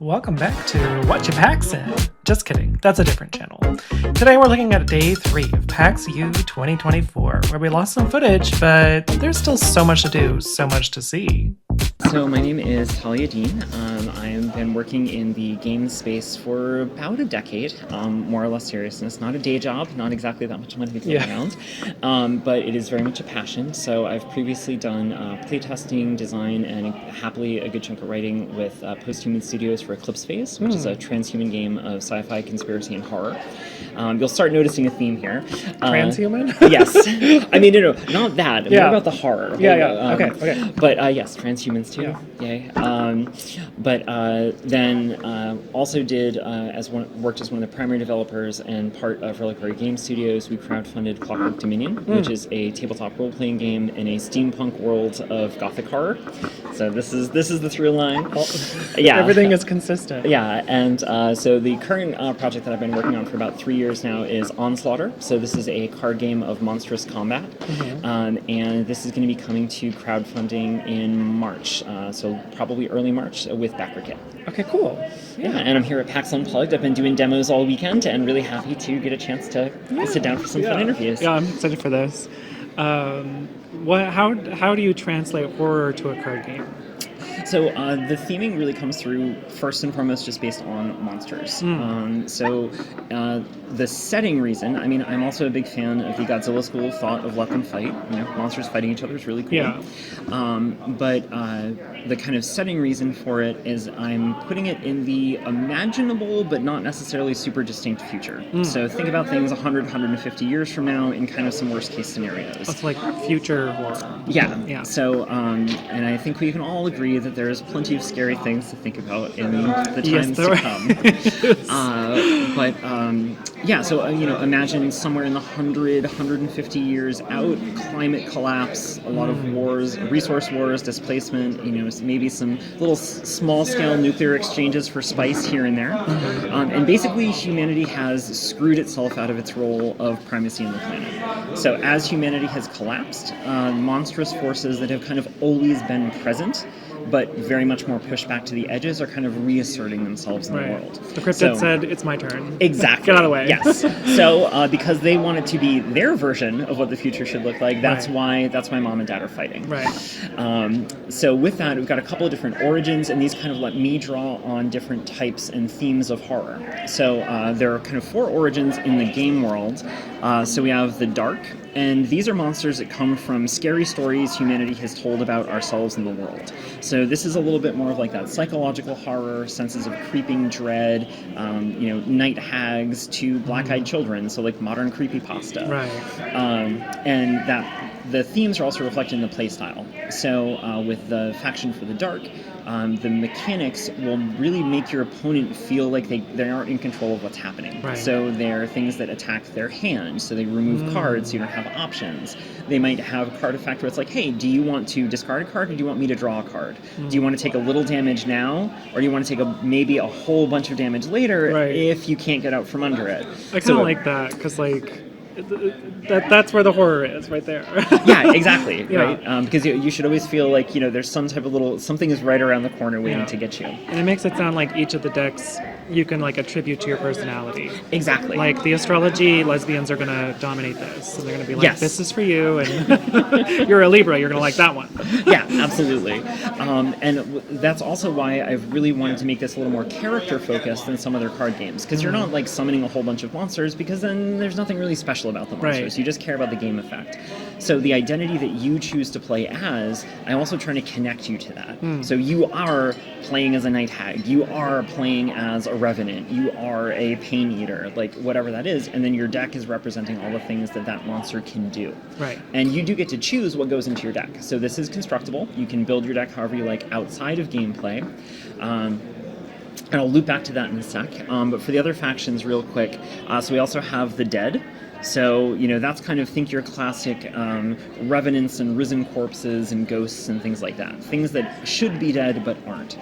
Welcome back to What You Paxin'. Just kidding, that's a different channel. Today we're looking at day 3 of PAX U 2024, where we lost some footage, but there's still so much to do, so much to see. So my name is Talia Dean. I've been working in the game space for about a decade, more or less seriousness. Not a day job, not exactly that much money to go around, but it is very much a passion. So I've previously done playtesting, design, and happily a good chunk of writing with Posthuman Studios for Eclipse Phase, which is a transhuman game of sci-fi, conspiracy, and horror. You'll start noticing a theme here. Transhuman? Yes. I mean, no, not that. More about the horror. Okay. But yes, transhumans too. Yeah. Yay. But then also did worked as one of the primary developers and part of Reliquary Game Studios. We crowdfunded Clockwork Dominion, which is a tabletop role-playing game in a steampunk world of gothic horror. So this is the through line. Yeah. Everything is consistent. Yeah, and so the current project that I've been working on for about 3 years now is OnSlaughter. So this is a card game of monstrous combat, and this is going to be coming to crowdfunding in March, so probably early March with backer kit. Okay, cool. Yeah, and I'm here at PAX Unplugged. I've been doing demos all weekend and really happy to get a chance to sit down for some fun interviews. Yeah, I'm excited for this. How do you translate horror to a card game? So the theming really comes through first and foremost just based on monsters. So the setting reason, I mean, I'm also a big fan of the Godzilla school of thought of let them fight. You know, monsters fighting each other is really cool. Yeah. But the kind of setting reason for it is I'm putting it in the imaginable but not necessarily super distinct future. So think about things 100, 150 years from now in kind of some worst case scenarios. It's like future horror. Yeah. So, and I think we can all agree that there's plenty of scary things to think about in the times to come. So imagine somewhere in the 100, 150 years out, climate collapse, a lot of wars, resource wars, displacement, maybe some little small-scale nuclear exchanges for spice here and there. And basically, humanity has screwed itself out of its role of primacy on the planet. So as humanity has collapsed, monstrous forces that have kind of always been present but very much more pushed back to the edges are kind of reasserting themselves in the world. The cryptid said, it's my turn. Exactly. Get out of the way. Yes. So because they want it to be their version of what the future should look like, that's why mom and dad are fighting. Right. So with that, we've got a couple of different origins, and these kind of let me draw on different types and themes of horror. So there are kind of 4 origins in the game world. So we have the dark, and these are monsters that come from scary stories humanity has told about ourselves and the world. So this is a little bit more of like that psychological horror, senses of creeping dread, night hags to black-eyed children, so like modern creepypasta. Right. And that the themes are also reflected in the playstyle. So with the faction for the dark, the mechanics will really make your opponent feel like they aren't in control of what's happening. Right. So there are things that attack their hand, so they remove cards so you don't have options. They might have a card effect where it's like, hey, do you want to discard a card or do you want me to draw a card? Do you want to take a little damage now, or do you want to take maybe a whole bunch of damage later if you can't get out from under it? I kind of like that, because that's where the horror is, right there. Yeah, exactly. Right, because you should always feel like there's some type of something is right around the corner waiting to get you. And it makes it sound like each of the decks you can attribute to your personality. Exactly. Like the astrology, lesbians are going to dominate this, and they're going to be like, this is for you, and you're a Libra, you're going to like that one. Yeah, absolutely. And that's also why I've really wanted to make this a little more character focused than some other card games, because you're not summoning a whole bunch of monsters, because then there's nothing really special about the monsters. Right. You just care about the game effect. So the identity that you choose to play as, I'm also trying to connect you to that. So you are playing as a night hag, you are playing as a revenant, you are a pain eater, like whatever that is, and then your deck is representing all the things that monster can do. Right. And you do get to choose what goes into your deck. So this is constructible. You can build your deck however you like outside of gameplay. And I'll loop back to that in a sec. But for the other factions real quick, so we also have the Dead. So, that's kind of, think your classic revenants and risen corpses and ghosts and things like that. Things that should be dead but aren't.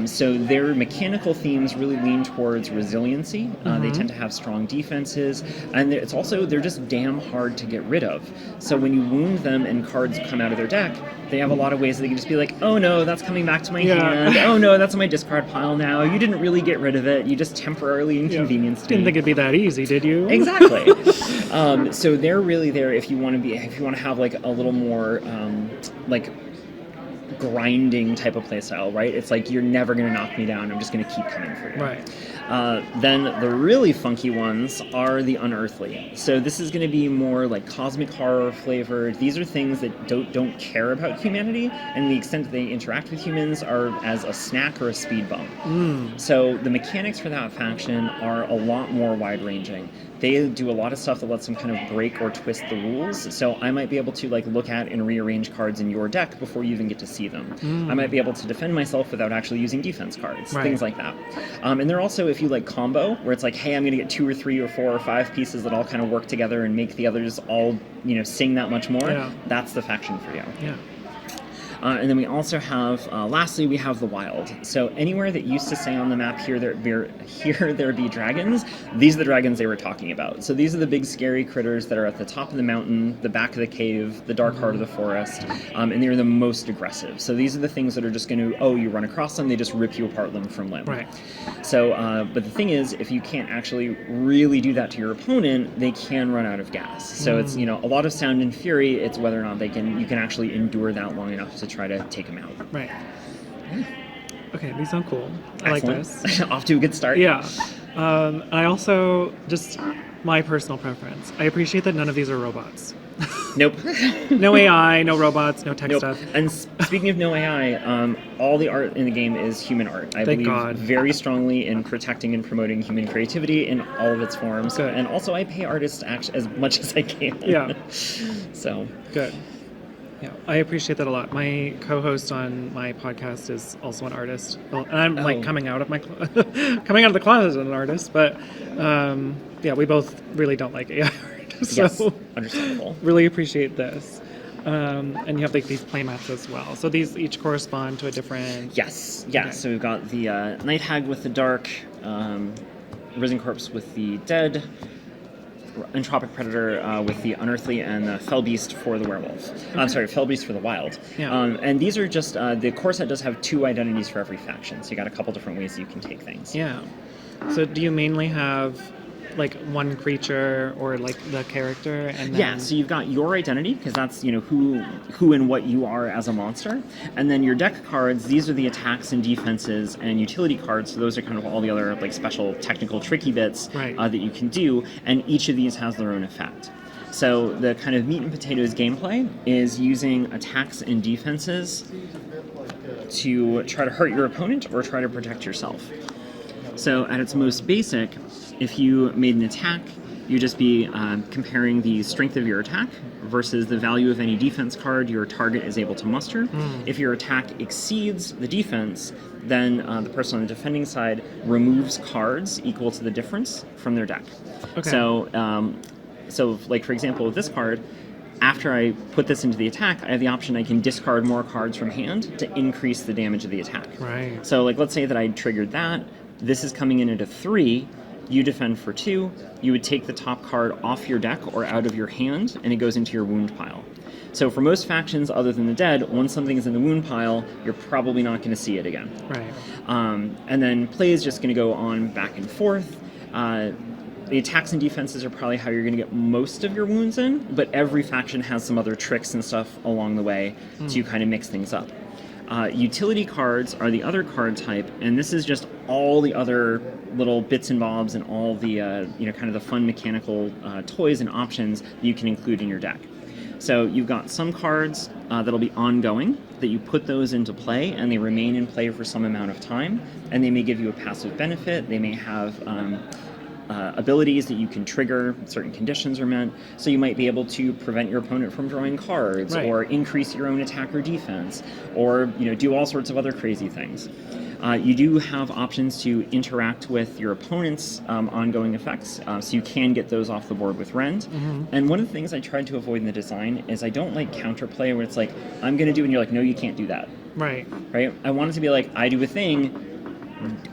So their mechanical themes really lean towards resiliency. They tend to have strong defenses, and it's also, they're just damn hard to get rid of. So when you wound them and cards come out of their deck, they have a lot of ways that they can just be like, oh no, that's coming back to my hand. Oh no, that's on my discard pile now. You didn't really get rid of it. You just temporarily inconvenienced me. Didn't think it'd be that easy, did you? Exactly. So they're really there if you want to have like a little more like grinding type of playstyle, right? It's like, you're never going to knock me down. I'm just going to keep coming for you. Right. Then the really funky ones are the unearthly. So this is going to be more like cosmic horror flavored. These are things that don't care about humanity, and the extent that they interact with humans are as a snack or a speed bump. So the mechanics for that faction are a lot more wide ranging. They do a lot of stuff that lets them kind of break or twist the rules. So I might be able to like look at and rearrange cards in your deck before you even get to see them. I might be able to defend myself without actually using defense cards, things like that. And they're also, if you like combo, where it's like, hey, I'm going to get 2 or 3 or 4 or 5 pieces that all kind of work together and make the others all, sing that much more, that's the faction for you. Yeah. And then we also have, lastly, we have the wild. So anywhere that used to say on the map, here there be dragons, these are the dragons they were talking about. So these are the big scary critters that are at the top of the mountain, the back of the cave, the dark heart of the forest, and they're the most aggressive. So these are the things that are just going to, you run across them, they just rip you apart limb from limb. Right. So, but the thing is, if you can't actually really do that to your opponent, they can run out of gas. So it's, a lot of sound and fury. It's whether or not you can actually endure that long enough to try to take them out. Right. Okay, these sound cool. I like this. Off to a good start. Yeah. I also, just my personal preference, I appreciate that none of these are robots. Nope. No AI, no robots, no tech stuff. And speaking of no AI, all the art in the game is human art. I Thank believe God. very strongly in protecting and promoting human creativity in all of its forms. Good. And also I pay artists as much as I can. Yeah. So. Good. Yeah, I appreciate that a lot. My co-host on my podcast is also an artist. Well, and I'm like coming out of the closet as an artist, but we both really don't like AI art. So yes, understandable. Really appreciate this. And you have like these playmats as well. So these each correspond to a different... Yes, yeah. Okay. So we've got the Night Hag with the dark, Risen Corpse with the dead, Entropic Predator with the unearthly, and the Fell Beast for the werewolf. I'm sorry, Fell Beast for the wild. Yeah. And these are just, the core set does have 2 identities for every faction, so you got a couple different ways you can take things. Yeah. So do you mainly have like one creature or like the character, and then... Yeah, so you've got your identity, because that's who and what you are as a monster, and then your deck cards, these are the attacks and defenses and utility cards, so those are kind of all the other like special technical tricky bits that you can do, and each of these has their own effect. So the kind of meat and potatoes gameplay is using attacks and defenses to try to hurt your opponent or try to protect yourself. So at its most basic, if you made an attack, you'd just be comparing the strength of your attack versus the value of any defense card your target is able to muster. If your attack exceeds the defense, then the person on the defending side removes cards equal to the difference from their deck. Okay. So like for example with this card, after I put this into the attack, I have the option I can discard more cards from hand to increase the damage of the attack. Right. So like let's say that I triggered that. This is coming in at a 3, you defend for 2, you would take the top card off your deck or out of your hand, and it goes into your wound pile. So for most factions other than the dead, once something is in the wound pile, you're probably not going to see it again. Right. And then play is just going to go on back and forth. The attacks and defenses are probably how you're going to get most of your wounds in, but every faction has some other tricks and stuff along the way to kind of mix things up. Utility cards are the other card type, and this is just all the other little bits and bobs and all the kind of the fun mechanical toys and options that you can include in your deck. So you've got some cards that'll be ongoing, that you put those into play and they remain in play for some amount of time, and they may give you a passive benefit. They may have abilities that you can trigger, certain conditions are met, so you might be able to prevent your opponent from drawing cards, or increase your own attack or defense, or do all sorts of other crazy things. You do have options to interact with your opponent's ongoing effects, so you can get those off the board with Rend. And one of the things I tried to avoid in the design is I don't like counterplay where it's like, I'm going to do it and you're like, no, you can't do that. Right. Right? I want it to be like, I do a thing.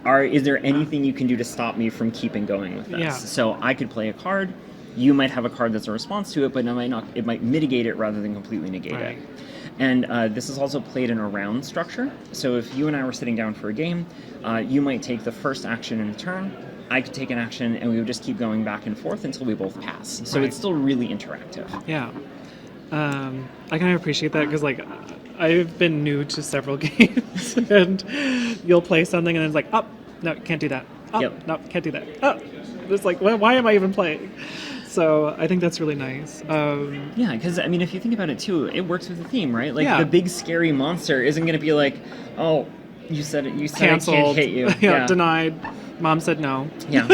Is there anything you can do to stop me from keeping going with this? Yeah. So I could play a card. You might have a card that's a response to it, but it might not. It might mitigate it rather than completely negate it. And this is also played in a round structure. So if you and I were sitting down for a game, you might take the first action in a turn. I could take an action, and we would just keep going back and forth until we both pass. So it's still really interactive. Yeah. I kind of appreciate that because, like, I've been new to several games, and you'll play something, and then it's like, oh, no, can't do that. Oh, no, can't do that. Oh, it's like, well, why am I even playing? So I think that's really nice. Yeah, because, I mean, if you think about it, too, it works with the theme, right? Like, Yeah. the big, scary monster isn't going to be like, oh, you said it, Canceled. I can't hit you. Yeah, denied. Mom said no. Yeah.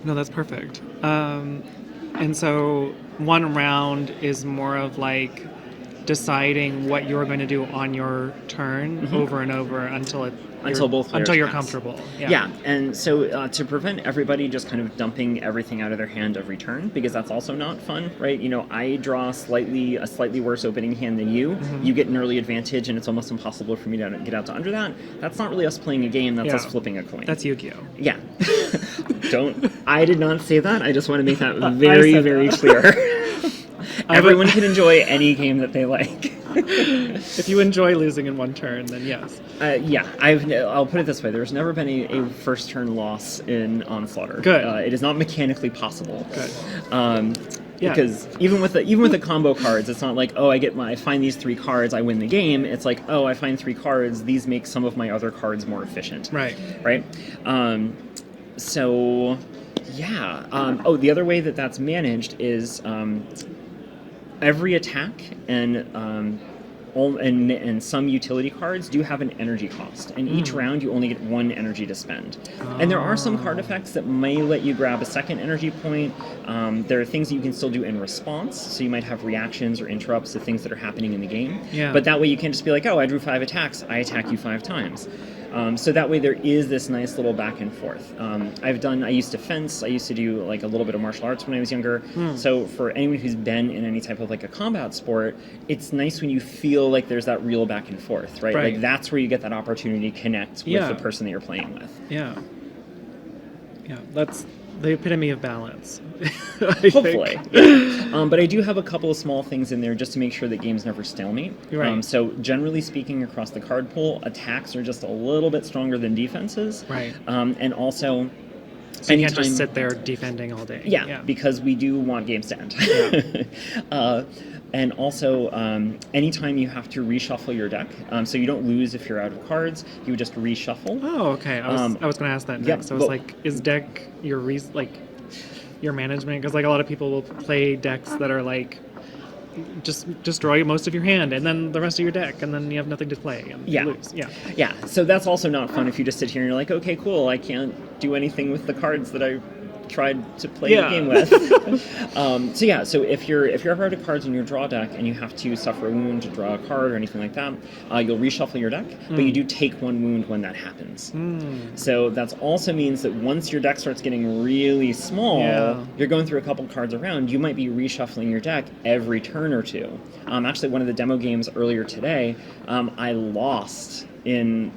No, that's perfect. And so one round is more of like deciding what you're going to do on your turn over and over until both players until you're pass. comfortable. Yeah, and so to prevent everybody just kind of dumping everything out of their hand every turn, because that's also not fun, right? You know, I draw a slightly worse opening hand than you. You get an early advantage, and it's almost impossible for me to get out to under that. That's not really us playing a game. That's us flipping a coin. That's Yu-Gi-Oh. Yeah. I did not say that. I just want to make that very, very clear. Everyone can enjoy any game that they like. If you enjoy losing in one turn, then yes. Yeah, I'll put it this way: there's never been a first turn loss in OnSlaughter. Good. It is not mechanically possible. Good. Yeah. Because even with the combo cards, it's not like, oh, I find these 3 cards, I win the game. It's like, oh, I find 3 cards, these make some of my other cards more efficient. Right. Right. So, yeah. The other way that that's managed is every attack and some utility cards do have an energy cost, and each round you only get 1 energy to spend. And there are some card effects that may let you grab a second energy point. There are things that you can still do in response, so you might have reactions or interrupts to things that are happening in the game. Yeah. But that way you can't just be like, oh, I drew 5 attacks, I attack you 5 times. So that way there is this nice little back and forth. I used to fence, I used to do like a little bit of martial arts when I was younger. So for anyone who's been in any type of like a combat sport, it's nice when you feel like there's that real back and forth, right? Like that's where you get that opportunity to connect with the person that you're playing with. Yeah. Yeah, that's the epitome of balance. Hopefully. But I do have a couple of small things in there just to make sure that games never stalemate. Right. So generally speaking, across the card pool, attacks are just a little bit stronger than defenses. Right. And also, so you can't just sit there defending all day. Yeah, because we do want games to end. Yeah. And also, anytime you have to reshuffle your deck, so you don't lose if you're out of cards, you would just reshuffle. Oh, okay. I was going to ask that next. I was like, is deck your management? Because like a lot of people will play decks that are like just destroy most of your hand and then the rest of your deck, and then you have nothing to play and you lose. Yeah. So that's also not fun if you just sit here and you're like, okay, cool, I can't do anything with the cards that I tried to play the game with. So if you're ever out of cards in your draw deck and you have to suffer a wound to draw a card or anything like that, you'll reshuffle your deck, but you do take 1 wound when that happens. So that also means that once your deck starts getting really small, you're going through a couple cards around, you might be reshuffling your deck every turn or 2. Actually, one of the demo games earlier today, I lost in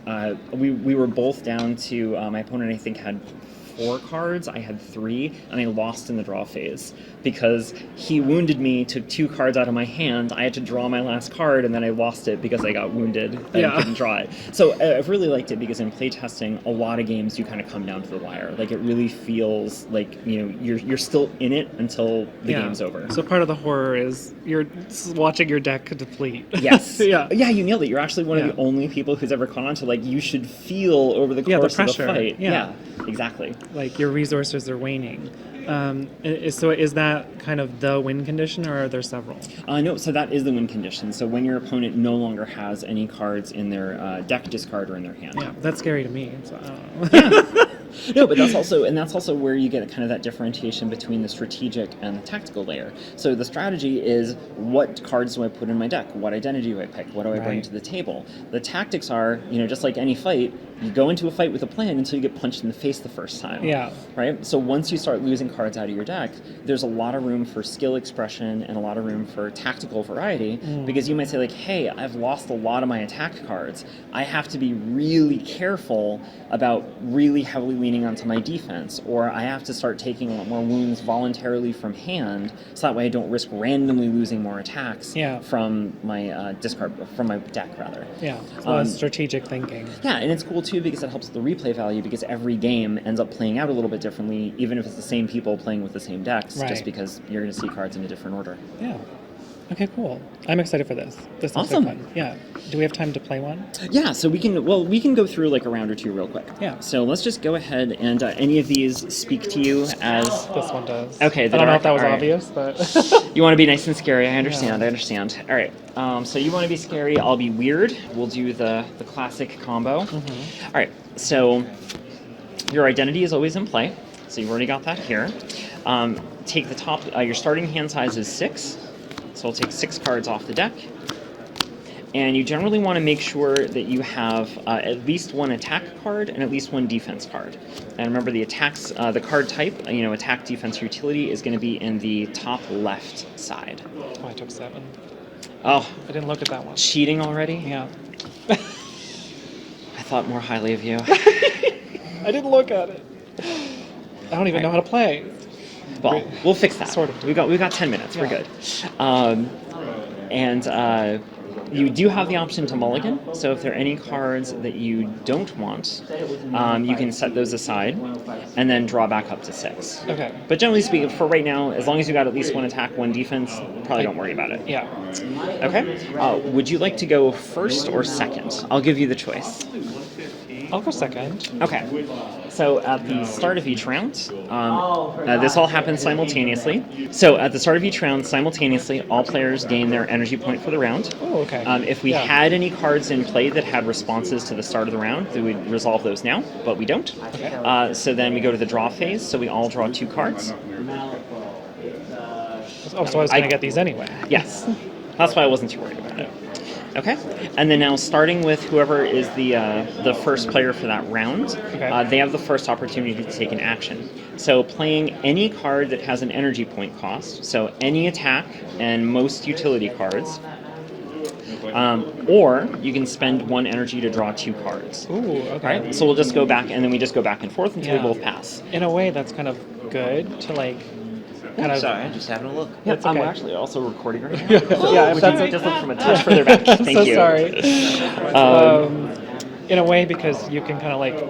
we were both down to my opponent I think had 4 cards, I had 3, and I lost in the draw phase because he wounded me, took 2 cards out of my hand. I had to draw my last card, and then I lost it because I got wounded and couldn't draw it. So I've really liked it because in playtesting, a lot of games you kind of come down to the wire. Like it really feels like you're still in it until the game's over. So part of the horror is you're watching your deck deplete. Yes. Yeah, you nailed it. You're actually one of the only people who's ever caught on to like you should feel over the course the of the fight. Yeah, exactly. Like your resources are waning. So is that kind of the win condition, or are there several? No, so that is the win condition. So when your opponent no longer has any cards in their deck discard or in their hand. Yeah, that's scary to me. So I don't know. No, but that's also where you get kind of that differentiation between the strategic and the tactical layer. So the strategy is, what cards do I put in my deck? What identity do I pick? What do I bring Right. to the table? The tactics are, just like any fight, you go into a fight with a plan until you get punched in the face the first time. Yeah. Right? So once you start losing cards out of your deck, there's a lot of room for skill expression and a lot of room for tactical variety, because you might say like, hey, I've lost a lot of my attack cards. I have to be really careful about really heavily leaning onto my defense, or I have to start taking a lot more wounds voluntarily from hand, so that way I don't risk randomly losing more attacks from my from my deck rather. Yeah, so that's strategic thinking. Yeah, and it's cool too because it helps with the replay value, because every game ends up playing out a little bit differently, even if it's the same people playing with the same decks, just because you're going to see cards in a different order. Yeah. Okay, cool. I'm excited for this. This looks Awesome. so fun. Yeah. Do we have time to play one? Yeah, so we can go through like a round or two real quick. Yeah. So let's just go ahead and any of these speak to you as... This one does. Okay. I don't know if that was obvious, but... You want to be nice and scary. I understand. All right. So you want to be scary. I'll be weird. We'll do the classic combo. Mm-hmm. All right. So your identity is always in play. So you've already got that here. Take the top... your starting hand size is 6. So I'll take 6 cards off the deck. And you generally want to make sure that you have at least 1 attack card and at least 1 defense card. And remember, the attacks, the card type, attack, defense, utility is going to be in the top left side. Oh, I took 7. Oh. I didn't look at that one. Cheating already? Yeah. I thought more highly of you. I didn't look at it. I don't even know how to play. Well, we'll fix that. Sort of. We've got 10 minutes. We're good. You do have the option to mulligan. So if there are any cards that you don't want, you can set those aside and then draw back up to 6. Okay. But generally speaking, for right now, as long as you got at least 1 attack, 1 defense, probably don't worry about it. Yeah. Okay. Would you like to go first or second? I'll give you the choice. I'll go second. Okay. So at the start of each round, this all happens simultaneously. So at the start of each round, simultaneously, all players gain their energy point for the round. Oh, okay. If we had any cards in play that had responses to the start of the round, we would resolve those now, but we don't. Okay. So then we go to the draw phase, so we all draw 2 cards. Oh, so I was going to get these anyway. Yes. That's why I wasn't too worried about it. Okay, and then now starting with whoever is the first player for that round, they have the first opportunity to take an action. So playing any card that has an energy point cost, so any attack and most utility cards, or you can spend 1 energy to draw 2 cards. Ooh, okay. Right? So we'll just go back, and then we just go back and forth until we both pass. In a way, that's kind of good to like... Sorry, I'm just having a look. Yeah, okay. I'm actually also recording right now. Yeah, Would you just look from a touch further back? Thank so you. Sorry. In a way, because you can kind of like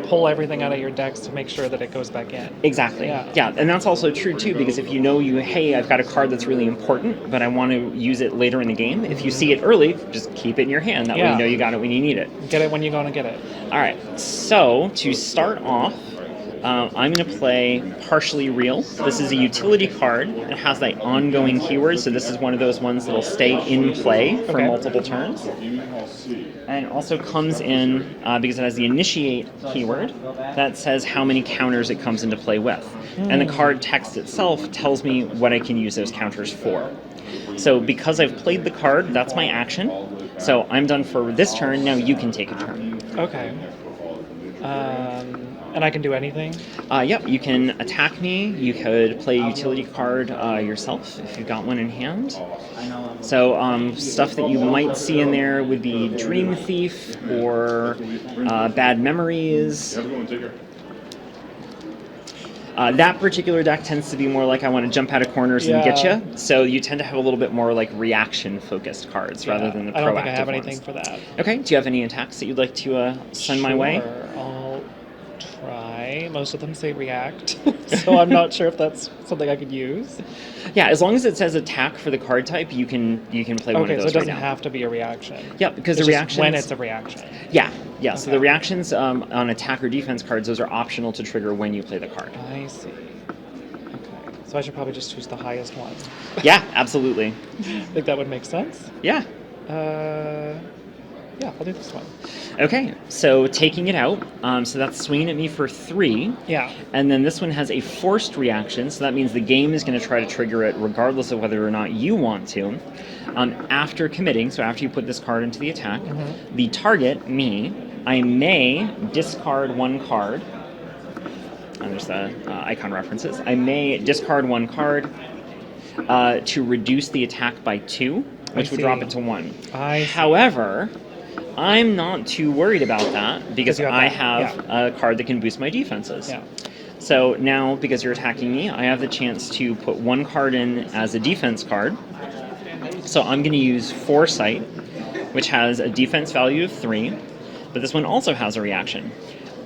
pull everything out of your decks to make sure that it goes back in. Exactly. Yeah, and that's also true too, because if you know hey, I've got a card that's really important, but I want to use it later in the game. If you see it early, just keep it in your hand. That way you know you got it when you need it. Get it when you're going to get it. All right. So to start off, I'm going to play Partially Real. This is a utility card. It has that ongoing keyword, so this is one of those ones that will stay in play for multiple turns. And it also comes in, because it has the Initiate keyword, that says how many counters it comes into play with. And the card text itself tells me what I can use those counters for. So because I've played the card, that's my action. So I'm done for this turn, now you can take a turn. Okay. And I can do anything? Yep, you can attack me. You could play a utility card yourself if you've got one in hand. So stuff that you might see in there would be Dream Thief or Bad Memories. That particular deck tends to be more like I want to jump out of corners and get you. So you tend to have a little bit more like reaction-focused cards rather than the proactive ones. I don't think I have anything for that. Okay, do you have any attacks that you'd like to send my way? I'll try. Most of them say react, so I'm not sure if that's something I could use. Yeah, as long as it says attack for the card type, you can play one of those. Okay, so it doesn't have to be a reaction. Yeah, because it's the reactions... when it's a reaction. Yeah. So the reactions on attack or defense cards, those are optional to trigger when you play the card. I see. Okay, so I should probably just choose the highest one. Yeah, absolutely. I think that would make sense. Yeah. Yeah, I'll do this one. Okay, so taking it out, so that's swinging at me for 3. Yeah. And then this one has a forced reaction, so that means the game is going to try to trigger it regardless of whether or not you want to. After committing, so after you put this card into the attack, the target, me, I may discard 1 card. And there's the icon references. I may discard 1 card to reduce the attack by 2, which would drop it to 1. However, I'm not too worried about that because I have a card that can boost my defenses. Yeah. So now, because you're attacking me, I have the chance to put 1 card in as a defense card. So I'm going to use Foresight, which has a defense value of 3, but this one also has a reaction.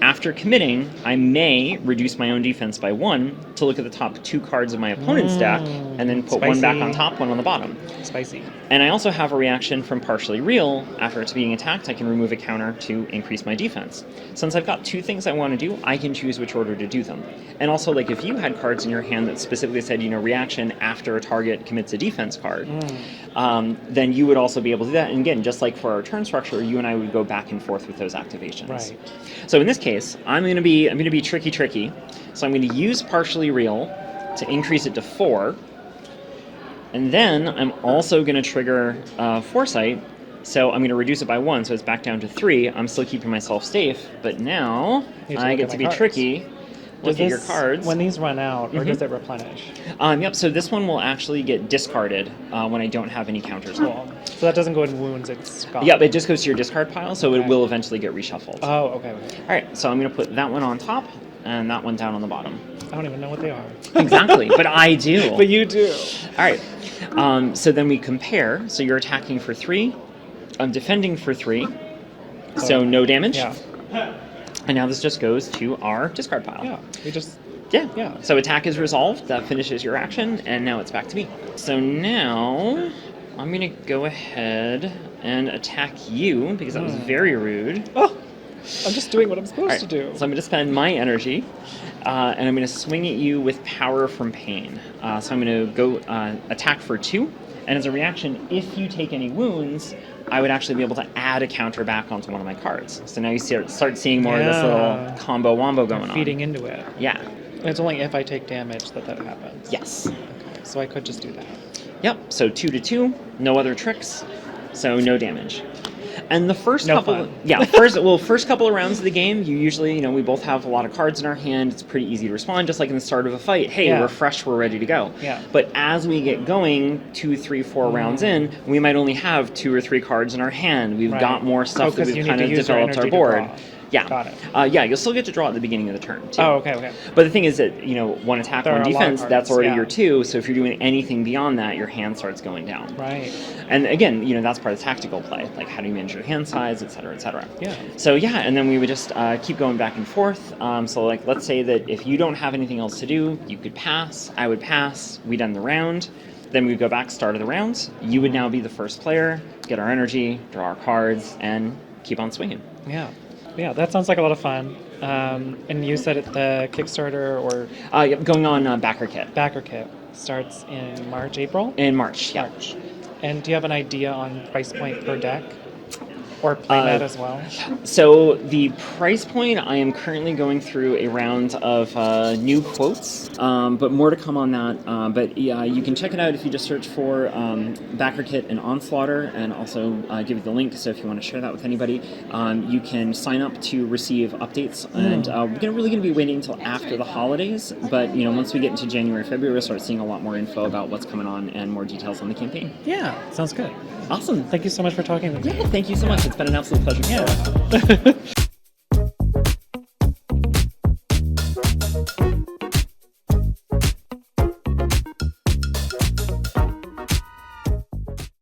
After committing, I may reduce my own defense by 1 to look at the top 2 cards of my opponent's deck, and then put 1 back on top, 1 on the bottom. Spicy. And I also have a reaction from Partially Real. After it's being attacked, I can remove a counter to increase my defense. Since I've got 2 things I want to do, I can choose which order to do them. And also, like, if you had cards in your hand that specifically said, reaction after a target commits a defense card, then you would also be able to do that. And again, just like for our turn structure, you and I would go back and forth with those activations. Right. So in this case, I'm going to be tricky. So I'm going to use Partially Real to increase it to 4. And then I'm also going to trigger Foresight, so I'm going to reduce it by 1, so it's back down to 3. I'm still keeping myself safe, but now I get to be tricky. Look at your cards. When these run out, or does it replenish? Yep, so this one will actually get discarded when I don't have any counters. Cool. So that doesn't go in wounds, it's gone. Yep, it just goes to your discard pile, so it will eventually get reshuffled. Oh, okay. All right, so I'm going to put that one on top, and that one down on the bottom. I don't even know what they are. Exactly, but I do. But you do. All right. So then we compare. So you're attacking for 3. I'm defending for 3. So no damage. Yeah. And now this just goes to our discard pile. Yeah. We just... Yeah. So attack is resolved. That finishes your action. And now it's back to me. So now I'm going to go ahead and attack you because that was very rude. Oh! I'm just doing what I'm supposed to do. So I'm going to spend my energy, and I'm going to swing at you with Power from Pain. So I'm going to go attack for 2, and as a reaction, if you take any wounds, I would actually be able to add a counter back onto one of my cards. So now you start seeing more of this little combo-wombo going on. Feeding into it. Yeah. It's only if I take damage that happens. Yes. Okay, so I could just do that. Yep, so 2 to 2, no other tricks, so no damage. And the first couple of rounds of the game, you usually, we both have a lot of cards in our hand. It's pretty easy to respond, just like in the start of a fight. Hey, we're fresh, we're ready to go. Yeah. But as we get going, 2, 3, 4 rounds in, we might only have 2 or 3 cards in our hand. We've got more stuff that we've kind of developed our board. Yeah. Got it. You'll still get to draw at the beginning of the turn, too. Oh, okay. But the thing is that, 1 attack, 1 defense, that's already your 2, so if you're doing anything beyond that, your hand starts going down. Right. And again, that's part of the tactical play, like how do you manage your hand size, et cetera, et cetera. Yeah. So and then we would just keep going back and forth. So like, let's say that if you don't have anything else to do, you could pass, I would pass, we'd end the round, then we'd go back, start of the round. You would now be the first player, get our energy, draw our cards, and keep on swinging. Yeah. Yeah, that sounds like a lot of fun. And you said the Kickstarter or... going on Backer Kit. Backer Kit starts in March, April? In March, yeah. March. And do you have an idea on price point per deck? Or playmat as well? So the price point, I am currently going through a round of new quotes, but more to come on that. But yeah, you can check it out if you just search for Backer Kit and OnSlaughter, and also give you the link. So if you want to share that with anybody, you can sign up to receive updates. And we're really going to be waiting until after the holidays. But once we get into January, February, we'll start seeing a lot more info about what's coming on and more details on the campaign. Yeah, sounds good. Awesome. Thank you so much for talking with me. Yeah, thank you so much. It's been an absolute pleasure. Yeah.